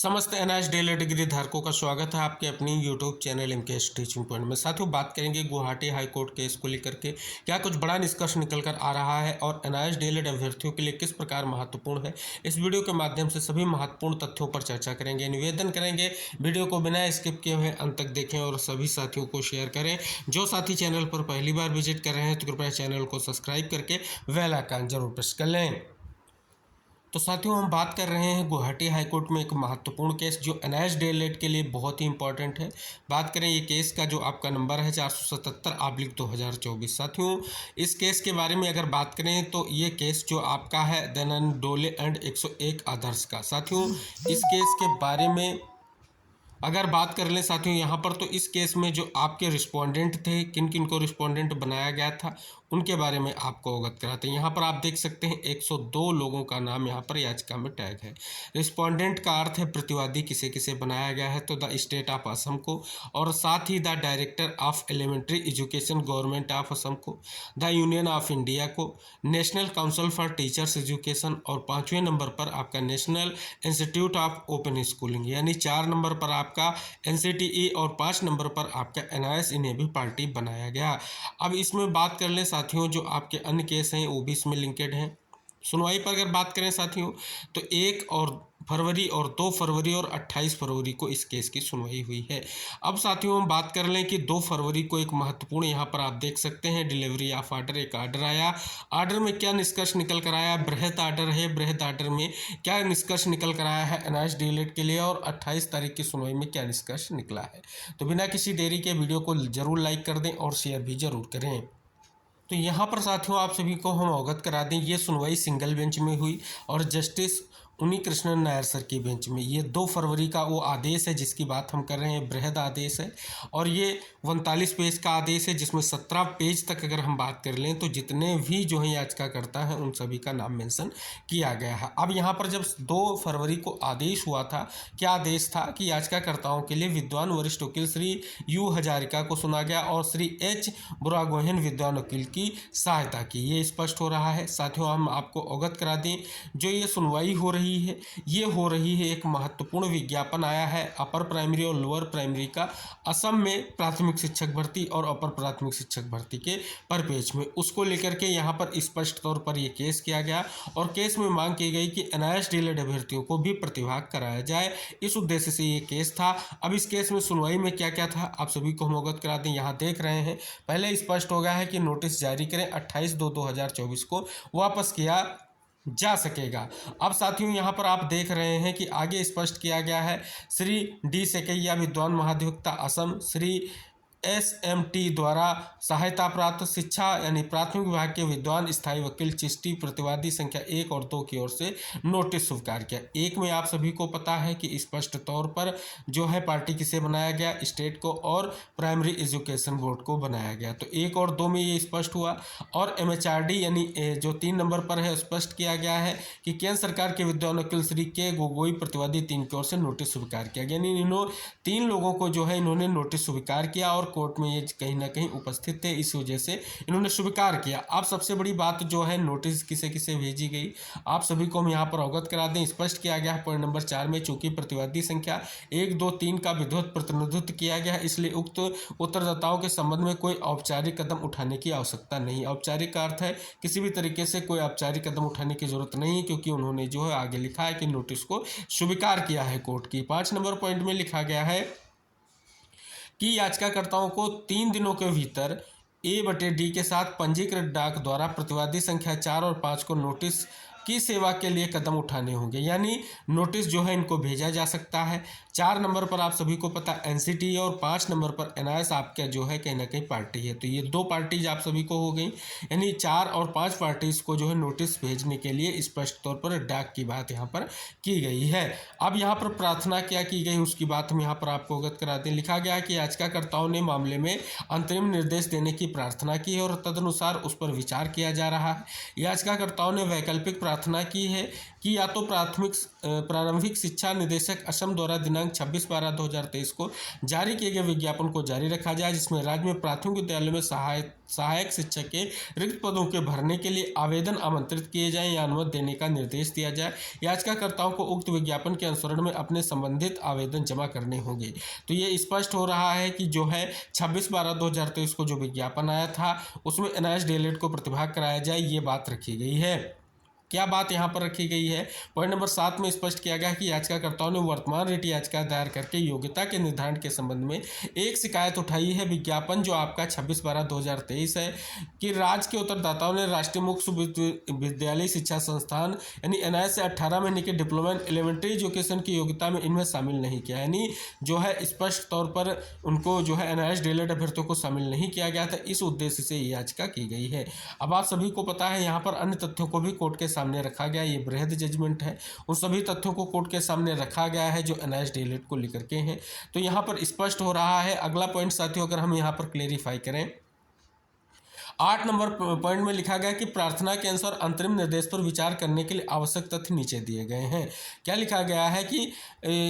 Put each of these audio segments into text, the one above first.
समस्त NIS daily degree धारकों का स्वागत है आपके अपनी YouTube channel MKS teaching point में। साथियों, बात करेंगे गुवाहाटी हाई कोर्ट केस को लेकर के क्या कुछ बड़ा निष्कर्ष निकल कर आ रहा है और एनआईएस डीएलएड अभ्यर्थियों के लिए किस प्रकार महत्वपूर्ण है। इस वीडियो के माध्यम से सभी महत्वपूर्ण तथ्यों पर चर्चा करेंगे। निवेदन करेंगे वीडियो को बिना स्किप किए हुए अंत तक देखें और सभी साथियों को शेयर करें। जो साथी चैनल पर पहली बार विजिट कर रहे हैं तो कृपया चैनल को सब्सक्राइब करके बेल आइकन जरूर प्रेस कर लें। तो साथियों, हम बात कर रहे हैं गुवाहाटी हाईकोर्ट में एक महत्वपूर्ण केस जो एनआईएस डीएलएड के लिए बहुत ही इंपॉर्टेंट है। बात करें ये केस का जो आपका नंबर है 477/2024। साथियों, इस केस के बारे में अगर बात करें तो ये केस जो आपका है दयानंद डोले एंड 101 आदर्श का। साथियों, इस केस के बारे में अगर बात कर लें साथियों यहाँ पर, तो इस केस में जो आपके रिस्पोंडेंट थे, किन किन को रिस्पोंडेंट बनाया गया था, उनके बारे में आपको अवगत कराते हैं। यहाँ पर आप देख सकते हैं 102 लोगों का नाम यहाँ पर याचिका में टैग है। रिस्पोंडेंट का अर्थ है प्रतिवादी किसे किसे बनाया गया है, तो द स्टेट ऑफ असम को, और साथ ही the director of elementary education government of Assam को, द यूनियन ऑफ इंडिया को, national council for teachers education, और 5वें नंबर पर आपका national institute of open schooling, यानी 4 नंबर पर आपका एनसीटीई और 5 नंबर पर आपका एनआईएस, इन्हें भी पार्टी बनाया गया। अब इसमें बात कर लें साथियों, जो आपके अन्य केस हैं वो भी इसमें लिंकेड हैं। सुनवाई पर अगर बात करें साथियों, तो 1 फरवरी और 2 फरवरी और 28 फरवरी को इस केस की सुनवाई हुई है। अब साथियों, हम बात कर लें कि 2 फरवरी को एक महत्वपूर्ण, यहाँ पर आप देख सकते हैं डिलीवरी ऑफ आर्डर, एक आर्डर आया। आर्डर में क्या निष्कर्ष निकल कर आया, बृहत आर्डर है। बृहत आर्डर में क्या निष्कर्ष निकल कर आया है एनआईएस डीएलएड के लिए, और 28 तारीख की सुनवाई में क्या निष्कर्ष निकला है। तो बिना किसी देरी के वीडियो को जरूर लाइक कर दें और शेयर भी जरूर करें। तो यहाँ पर साथियों, आप सभी को हम अवगत करा दें, ये सुनवाई सिंगल बेंच में हुई और जस्टिस उन्नी कृष्णन नायर सर की बेंच में। ये 2 फरवरी का वो आदेश है जिसकी बात हम कर रहे हैं, बृहद आदेश है, और ये 39 पेज का आदेश है जिसमें 17 पेज तक अगर हम बात कर लें तो जितने भी जो है याचिकाकर्ता हैं उन सभी का नाम मेंशन किया गया है। अब यहाँ पर जब 2 फरवरी को आदेश हुआ था, क्या आदेश था कि याचिकाकर्ताओं के लिए विद्वान वरिष्ठ वकील श्री यू हजारिका को सुना गया और श्री एच बुरागोहेन विद्वान वकील की सहायता की। ये स्पष्ट हो रहा है। साथियों, हम आपको अवगत करा दें, जो ये सुनवाई हो रही है, ये हो रही है, एक महत्वपूर्ण विज्ञापन आया है अपर प्राइमरी और लोअर प्राइमरी का असम में प्राथमिक शिक्षक भर्ती और अपर प्राथमिक शिक्षक भर्ती के परिपेक्ष में, उसको लेकर के यहाँ पर स्पष्ट तौर पर यह केस किया गया और केस में मांग की गई कि एनआईएस डीएलएड अभ्यर्थियों को भी प्रतिभाग कराया जाए। इस उद्देश्य से ये केस था। अब इस केस में सुनवाई में क्या क्या था आप सभी को हम अवगत करा दें। यहाँ देख रहे हैं, पहले स्पष्ट हो गया है कि नोटिस जारी करें 28/2/2024 को वापस किया जा सकेगा। अब साथियों, यहाँ पर आप देख रहे हैं कि आगे स्पष्ट किया गया है, श्री डी सेकैया विद्वान महाधिवक्ता असम, श्री एसएमटी द्वारा सहायता प्राप्त शिक्षा यानी प्राथमिक विभाग के विद्वान स्थायी वकील चिश्ती प्रतिवादी संख्या 1 और 2 की ओर से नोटिस स्वीकार किया। 1 में आप सभी को पता है कि स्पष्ट तौर पर जो है पार्टी किसे बनाया गया, स्टेट को और प्राइमरी एजुकेशन बोर्ड को बनाया गया। तो 1 और 2 में ये स्पष्ट हुआ। और एमएचआरडी यानी जो 3 नंबर पर है, स्पष्ट किया गया है कि केंद्र सरकार के विद्वान वकील श्री के गोगोई प्रतिवादी 3 की ओर से नोटिस स्वीकार किया गया। यानी इन्होंने 3 लोगों को जो है इन्होंने नोटिस स्वीकार किया और कोर्ट में ये कहीं ना कहीं उपस्थित थे, इस वजह से इन्होंने स्वीकार किया। अब सबसे बड़ी बात जो है, नोटिस किसे किसे भेजी गई आप सभी को हम यहाँ पर अवगत करा दें। स्पष्ट किया गया है पॉइंट नंबर 4 में, चूंकि प्रतिवादी संख्या 1, 2, 3 का विधिवत प्रतिनिधित्व किया गया है, इसलिए उक्त उत्तरदाताओं के संबंध में कोई औपचारिक कदम उठाने की आवश्यकता नहीं। औपचारिक का अर्थ है किसी भी तरीके से कोई औपचारिक कदम उठाने की जरूरत नहीं है, क्योंकि उन्होंने जो है आगे लिखा है कि नोटिस को स्वीकार किया है कोर्ट की। 5 नंबर पॉइंट में लिखा गया है कि याचिकाकर्ताओं को 3 दिनों के भीतर A/D के साथ पंजीकृत डाक द्वारा प्रतिवादी संख्या 4 और 5 को नोटिस की सेवा के लिए कदम उठाने होंगे। यानी नोटिस जो है इनको भेजा जा सकता है। 4 नंबर पर आप सभी को पता एनसीटी और 5 नंबर पर एनआईएस आपका जो है कहीं ना कहीं पार्टी है। तो ये 2 पार्टीज आप सभी को हो गई, यानी 4 और 5 पार्टीज को जो है नोटिस भेजने के लिए स्पष्ट तौर पर डाक की बात यहाँ पर की गई है। अब यहाँ पर प्रार्थना क्या की गई उसकी बात हम यहाँ पर आपको अवगत कराते हैं। लिखा गया है कि याचिकाकर्ताओं ने मामले में अंतरिम निर्देश देने की प्रार्थना की है और तदनुसार उस पर विचार किया जा रहा है। याचिकाकर्ताओं ने वैकल्पिक प्रार्थना की है कि या तो प्रारंभिक शिक्षा निदेशक असम द्वारा दिनांक 26/12/2023 को जारी किए गए विज्ञापन को जारी रखा जाए, जिसमें राज्य में प्राथमिक विद्यालय में सहायक शिक्षक के रिक्त पदों के भरने के लिए आवेदन आमंत्रित किए जाएं या अनुमति देने का निर्देश दिया जाए। याचिकाकर्ताओं को उक्त विज्ञापन के अनुसरण में अपने संबंधित आवेदन जमा करने होंगे। तो ये स्पष्ट हो रहा है कि जो है 26/12/2023 को जो विज्ञापन आया था उसमें NIS DLED को प्रतिभाग कराया जाए, ये बात रखी गई है। क्या बात यहाँ पर रखी गई है? पॉइंट नंबर 7 में स्पष्ट किया गया कि याचिकाकर्ताओं ने वर्तमान रिट याचिका दायर करके योग्यता के निर्धारण के संबंध में एक शिकायत उठाई है। विज्ञापन जो आपका 26/12/2023 है कि राज्य के उत्तरदाताओं ने राष्ट्रीय मुक्त विद्यालय शिक्षा संस्थान यानी NIS से 18 महीने के डिप्लोमा इन एलिमेंट्री एजुकेशन की योग्यता में इनमें शामिल नहीं किया, यानी जो है स्पष्ट तौर पर उनको जो है NIS DLED अभ्यर्थियों को शामिल नहीं किया गया था। इस उद्देश्य से ये याचिका की गई है। अब आप सभी को पता है यहाँ पर अन्य तथ्यों को भी कोर्ट के सामने रखा गया। ये बृहद जजमेंट है, उन सभी तथ्यों को कोर्ट के सामने रखा गया है जो NIS DLED को लेकर के हैं। तो यहाँ पर स्पष्ट हो रहा है। अगला पॉइंट साथियों अगर हम यहाँ पर क्लेरिफाई करें, 8 नंबर पॉइंट में लिखा गया कि प्रार्थना के अनुसार अंतरिम निर्देश पर विचार करने के लिए आवश्यक तथ्य नीचे दिए गए हैं। क्या लिखा गया है कि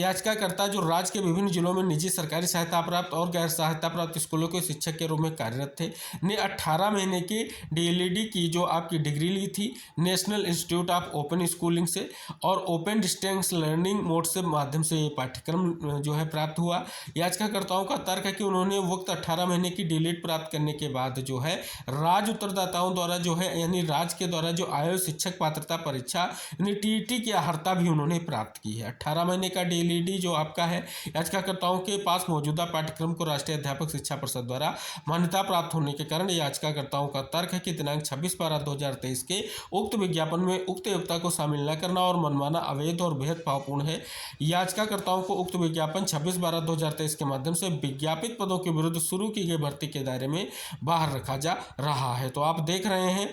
याचिकाकर्ता जो राज्य के विभिन्न जिलों में निजी सरकारी सहायता प्राप्त और गैर सहायता प्राप्त स्कूलों के शिक्षक के रूप में कार्यरत थे, ने 18 महीने की DLED की जो आपकी डिग्री ली थी national institute of open schooling से और ओपन डिस्टेंस लर्निंग मोड से माध्यम से ये पाठ्यक्रम जो है प्राप्त हुआ। याचिकाकर्ताओं का तर्क है कि उन्होंने वक्त 18 महीने की DLED प्राप्त करने के बाद जो है राज्य उत्तरदाताओं द्वारा जो है यानी राज्य के द्वारा जो आयोग शिक्षक पात्रता परीक्षा यानी TET की अर्हता भी उन्होंने प्राप्त की है। 18 महीने का DLED जो आपका है, याचिकाकर्ताओं के पास मौजूदा पाठ्यक्रम को राष्ट्रीय अध्यापक शिक्षा परिषद द्वारा मान्यता प्राप्त होने के कारण याचिकाकर्ताओं का तर्क है कि दिनांक 26/12/2023 के उक्त विज्ञापन में उक्त योग्यता को शामिल न करना और मनमाना, अवैध और बेहद भावपूर्ण है। याचिकाकर्ताओं को उक्त विज्ञापन 26/12/2023 के माध्यम से विज्ञापित पदों के विरुद्ध शुरू की गई भर्ती के दायरे में बाहर रखा जा रहा है। तो आप देख रहे हैं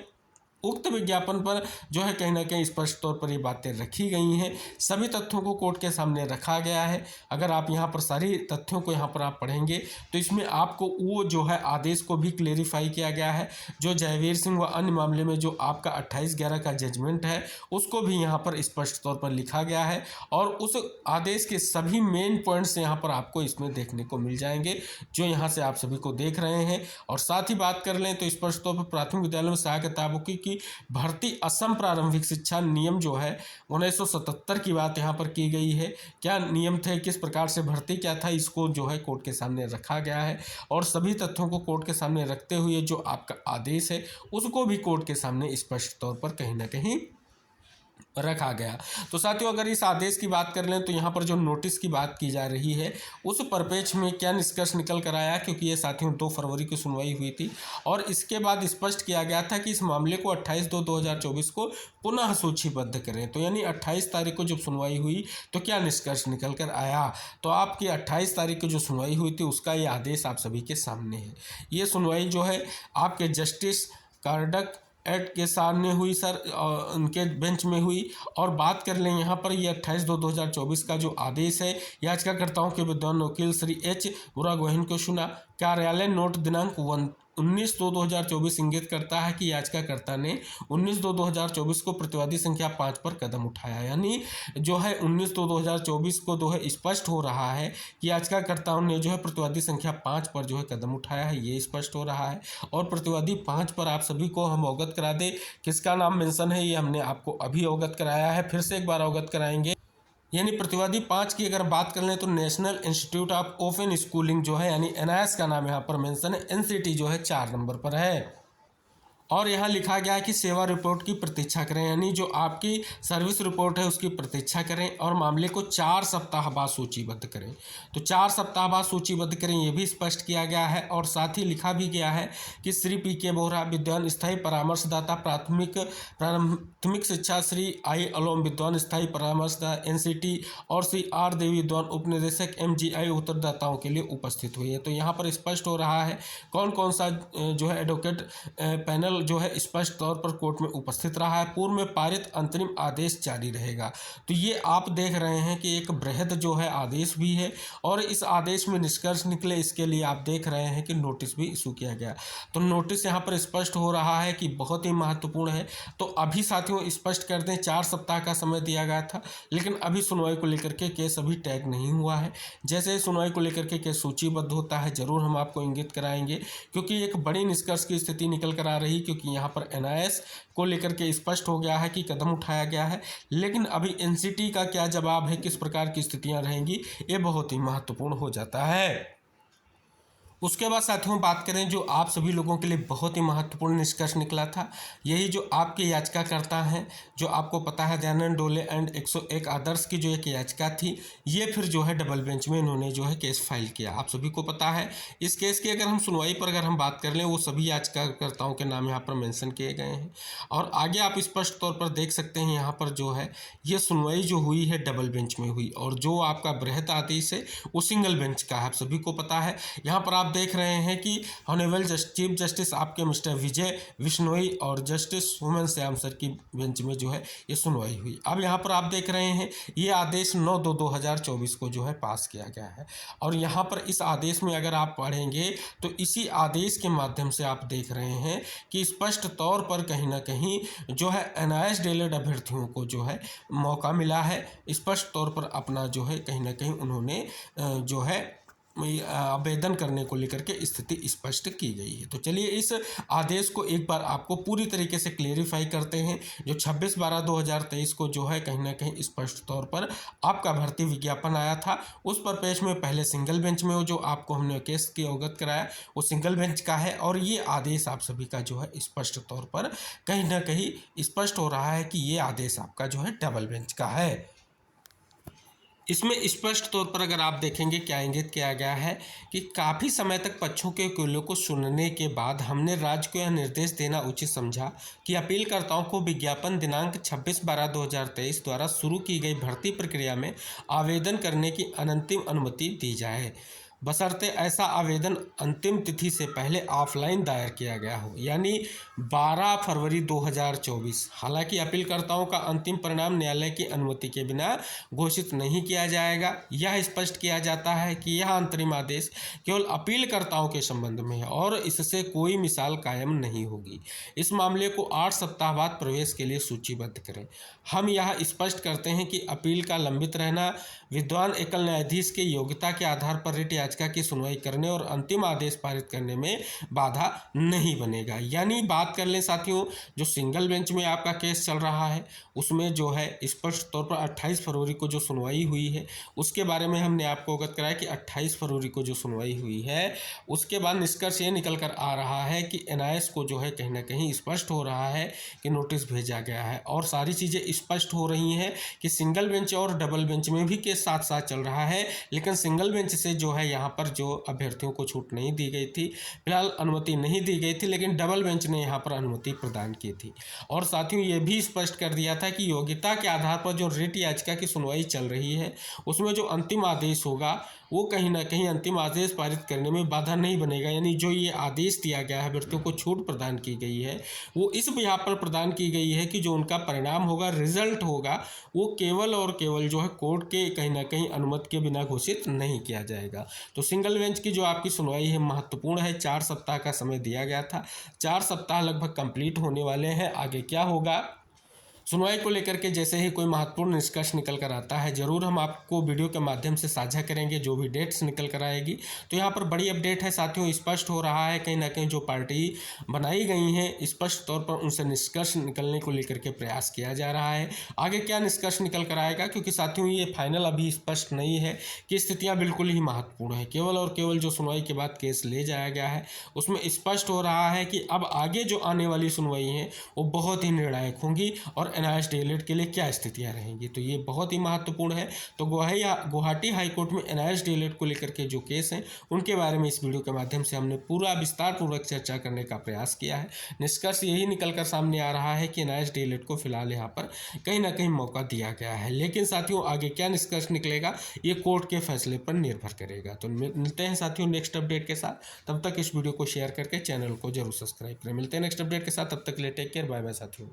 उक्त विज्ञापन पर जो है कहीं ना कहीं स्पष्ट तौर पर ये बातें रखी गई हैं। सभी तथ्यों को कोर्ट के सामने रखा गया है। अगर आप यहाँ पर सारी तथ्यों को यहाँ पर आप पढ़ेंगे तो इसमें आपको वो जो है आदेश को भी क्लेरिफाई किया गया है। जो जयवीर सिंह व अन्य मामले में जो आपका 28/11 का जजमेंट है उसको भी यहाँ पर स्पष्ट तौर पर लिखा गया है और उस आदेश के सभी मेन पॉइंट्स यहाँ पर आपको इसमें देखने को मिल जाएंगे जो यहाँ से आप सभी को देख रहे हैं। और साथ ही बात कर लें तो स्पष्ट तौर पर प्राथमिक विद्यालयों में सहायक अध्यापकों की भर्ती असम प्रारंभिक शिक्षा नियम जो है 1977 की बात यहाँ पर की गई है। क्या नियम थे, किस प्रकार से भर्ती क्या था, इसको जो है कोर्ट के सामने रखा गया है और सभी तथ्यों को कोर्ट के सामने रखते हुए जो आपका आदेश है उसको भी कोर्ट के सामने स्पष्ट तौर पर कहीं ना कहीं रखा गया। तो साथियों अगर इस आदेश की बात कर लें तो यहाँ पर जो नोटिस की बात की जा रही है उस परिप्रेक्ष्य में क्या निष्कर्ष निकल कर आया, क्योंकि ये साथियों 2 फरवरी को सुनवाई हुई थी और इसके बाद स्पष्ट किया गया था कि इस मामले को 28/2/2024 को पुनः सूचीबद्ध करें। तो यानी 28 तारीख को जब सुनवाई हुई तो क्या निष्कर्ष निकल कर आया, तो आपकी 28 तारीख को जो सुनवाई हुई थी उसका ये आदेश आप सभी के सामने है। ये सुनवाई जो है आपके जस्टिस कार्डक एक्ट के सामने हुई सर, उनके बेंच में हुई। और बात कर लें यहाँ पर ये 28/2/2024 का जो आदेश है याचिकाकर्ताओं के विद्वान वकील श्री H बुरागोहेन को सुना। कार्यालय नोट दिनांक 19/2/2024 इंगित करता है कि याचिकाकर्ता ने 19/2/2024 को प्रतिवादी संख्या 5 पर कदम उठाया। यानी जो है 19/2/2024 को जो है स्पष्ट हो रहा है कि याचिकाकर्ताओं ने जो है प्रतिवादी संख्या 5 पर जो है कदम उठाया है, ये स्पष्ट हो रहा है। और प्रतिवादी 5 पर आप सभी को हम अवगत करा दें किसका नाम मेंशन है, ये हमने आपको अभी अवगत कराया है, फिर से एक बार अवगत कराएंगे। यानी प्रतिवादी 5 की अगर बात कर लें तो national institute of open schooling जो है यानी NIS का नाम यहाँ पर मेंशन है। NCT जो है 4 नंबर पर है। और यहाँ लिखा गया है कि सेवा रिपोर्ट की प्रतीक्षा करें, यानी जो आपकी सर्विस रिपोर्ट है उसकी प्रतीक्षा करें और मामले को 4 सप्ताह बाद सूचीबद्ध करें। तो 4 सप्ताह बाद सूचीबद्ध करें, ये भी स्पष्ट किया गया है। और साथ ही लिखा भी गया है कि श्री PK बोहरा विद्वान स्थायी परामर्शदाता प्राथमिक शिक्षा, श्री I अलोम विद्वान स्थायी परामर्शदाता NCT और श्री R देवी विद्वान उपनिदेशक MGI उत्तरदाताओं के लिए उपस्थित हुई है। तो यहाँ पर स्पष्ट हो रहा है कौन कौन सा जो है एडवोकेट पैनल केवल जो है स्पष्ट तौर पर कोर्ट में उपस्थित रहा है। पूर्व में पारित अंतरिम आदेश जारी रहेगा। तो ये आप देख रहे हैं कि एक बृहद जो है आदेश भी है और इस आदेश में निष्कर्ष निकले, इसके लिए आप देख रहे हैं कि नोटिस भी इशू किया गया। तो नोटिस यहाँ पर स्पष्ट हो रहा है कि बहुत ही महत्वपूर्ण है। तो अभी साथियों स्पष्ट कर दें, 4 सप्ताह का समय दिया गया था, लेकिन अभी सुनवाई को लेकर के केस अभी टैग नहीं हुआ है। जैसे ही सुनवाई को लेकर के केस सूचीबद्ध होता है जरूर हम आपको इंगित कराएंगे, क्योंकि एक बड़ी निष्कर्ष की स्थिति निकल कर आ रही, क्योंकि यहाँ पर एनआईएस को लेकर के स्पष्ट हो गया है कि कदम उठाया गया है, लेकिन अभी एनसीटी का क्या जवाब है, किस प्रकार की स्थितियां रहेंगी, ये बहुत ही महत्वपूर्ण हो जाता है। उसके बाद साथियों बात करें जो आप सभी लोगों के लिए बहुत ही महत्वपूर्ण निष्कर्ष निकला था, यही जो आपके याचिकाकर्ता हैं, जो आपको पता है दयानंद डोले एंड 101 आदर्श की जो एक याचिका थी, ये फिर जो है डबल बेंच में इन्होंने जो है केस फाइल किया। आप सभी को पता है इस केस की अगर हम सुनवाई पर अगर हम बात कर लें, वो सभी याचिकाकर्ताओं के नाम यहाँ पर मेंशन किए गए हैं और आगे आप स्पष्ट तौर पर देख सकते हैं यहाँ पर जो है ये सुनवाई जो हुई है डबल बेंच में हुई और जो आपका बृहद आदेश है वो सिंगल बेंच का है। आप सभी को पता है यहाँ पर आप देख रहे हैं कि ऑनरेबल चीफ जस्टिस आपके मिस्टर विजय विश्नोई और जस्टिस सुमन श्याम सर की बेंच में जो है ये सुनवाई हुई। अब यहाँ पर आप देख रहे हैं ये आदेश 9/2/2024 को जो है पास किया गया है और यहाँ पर इस आदेश में अगर आप पढ़ेंगे तो इसी आदेश के माध्यम से आप देख रहे हैं कि स्पष्ट तौर पर कहीं ना कहीं जो है एनआईएस डीएलएड अभ्यर्थियों को जो है मौका मिला है, स्पष्ट तौर पर अपना जो है कहीं ना कहीं उन्होंने जो है आवेदन करने को लेकर के स्थिति स्पष्ट की गई है। तो चलिए इस आदेश को एक बार आपको पूरी तरीके से क्लेरिफाई करते हैं। जो 26/12/2023 को जो है कहीं ना कहीं स्पष्ट तौर पर आपका भर्ती विज्ञापन आया था, उस पर पेश में पहले सिंगल बेंच में जो आपको हमने केस की अवगत कराया वो सिंगल बेंच का है और ये आदेश आप सभी का जो है स्पष्ट तौर पर कहीं ना कहीं स्पष्ट हो रहा है कि ये आदेश आपका जो है डबल बेंच का है। इसमें स्पष्ट तौर पर अगर आप देखेंगे क्या इंगित किया गया है कि काफ़ी समय तक पक्षों के वकीलों को सुनने के बाद हमने राज्य को यह निर्देश देना उचित समझा कि अपीलकर्ताओं को विज्ञापन दिनांक 26/12/2023 द्वारा शुरू की गई भर्ती प्रक्रिया में आवेदन करने की अंतिम अनुमति दी जाए, बशर्ते ऐसा आवेदन अंतिम तिथि से पहले ऑफलाइन दायर किया गया हो, यानी 12 फरवरी 2024। हालांकि अपीलकर्ताओं का अंतिम परिणाम न्यायालय की अनुमति के बिना घोषित नहीं किया जाएगा। यह स्पष्ट किया जाता है कि यह अंतरिम आदेश केवल अपीलकर्ताओं के संबंध में है और इससे कोई मिसाल कायम नहीं होगी। इस मामले को 8 सप्ताह बाद प्रवेश के लिए सूचीबद्ध करें। हम यह स्पष्ट करते हैं कि अपील का लंबित रहना विद्वान एकल न्यायाधीश के योग्यता के आधार पर रिट याचिका की सुनवाई करने और अंतिम आदेश पारित करने में बाधा नहीं बनेगा। यानी बात कर लें साथियों, जो सिंगल बेंच में आपका केस चल रहा है उसमें जो है स्पष्ट तौर पर 28 फरवरी को जो सुनवाई हुई है उसके बारे में हमने आपको अवगत कराया कि 28 फरवरी को जो सुनवाई हुई है उसके बाद निष्कर्ष ये निकल कर आ रहा है कि एनआईएस को जो है कहीं ना कहीं स्पष्ट हो रहा है कि नोटिस भेजा गया है और सारी चीज़ें स्पष्ट हो रही हैं कि सिंगल बेंच और डबल बेंच में भी केस साथ साथ चल रहा है, लेकिन सिंगल बेंच से जो है यहाँ पर जो अभ्यर्थियों को छूट नहीं दी गई थी, फिलहाल अनुमति नहीं दी गई थी, लेकिन डबल बेंच ने यहाँ पर अनुमति प्रदान की थी। और साथियों ये भी स्पष्ट कर दिया था कि योग्यता के आधार पर जो रिट याचिका की सुनवाई चल रही है उसमें जो अंतिम आदेश होगा वो कहीं ना कहीं अंतिम आदेश पारित करने में बाधा नहीं बनेगा। यानी जो ये आदेश दिया गया है, अभ्यर्थियों को छूट प्रदान की गई है, वो इस बिहाफ पर प्रदान की गई है कि जो उनका परिणाम होगा, रिजल्ट होगा, वो केवल और केवल जो है कोर्ट के कहीं ना कहीं अनुमति के बिना घोषित नहीं किया जाएगा। तो सिंगल बेंच की जो आपकी सुनवाई है महत्वपूर्ण है। 4 सप्ताह का समय दिया गया था, 4 सप्ताह लगभग कंप्लीट होने वाले हैं। आगे क्या होगा सुनवाई को लेकर के जैसे ही कोई महत्वपूर्ण निष्कर्ष निकल कर आता है जरूर हम आपको वीडियो के माध्यम से साझा करेंगे, जो भी डेट्स निकल कर आएगी। तो यहाँ पर बड़ी अपडेट है साथियों, स्पष्ट हो रहा है कहीं ना कहीं जो पार्टी बनाई गई हैं स्पष्ट तौर पर उनसे निष्कर्ष निकलने को लेकर के प्रयास किया जा रहा है। आगे क्या निष्कर्ष निकल कर आएगा, क्योंकि साथियों ये फाइनल अभी स्पष्ट नहीं है कि स्थितियाँ बिल्कुल ही महत्वपूर्ण है। केवल और केवल जो सुनवाई के बाद केस ले जाया गया है उसमें स्पष्ट हो रहा है कि अब आगे जो आने वाली सुनवाई है वो बहुत ही निर्णायक होंगी और एनआईएस डीएलएड के लिए क्या स्थितियां रहेंगी, तो ये बहुत ही महत्वपूर्ण है। तो गुवाहाटी हाईकोर्ट में एनआईएस डीएलएड को लेकर के जो केस हैं उनके बारे में इस वीडियो के माध्यम से हमने पूरा विस्तार पूर्वक चर्चा करने का प्रयास किया है। निष्कर्ष यही निकल कर सामने आ रहा है कि एनआईएस डीएलएड को फिलहाल यहाँ पर कहीं ना कहीं मौका दिया गया है, लेकिन साथियों आगे क्या निष्कर्ष निकलेगा ये कोर्ट के फैसले पर निर्भर करेगा। तो मिलते हैं साथियों नेक्स्ट अपडेट के साथ, तब तक इस वीडियो को शेयर करके चैनल को जरूर सब्सक्राइब करें। मिलते हैं नेक्स्ट अपडेट के साथ, तब तक के लिए टेक केयर, बाय बाय साथियों।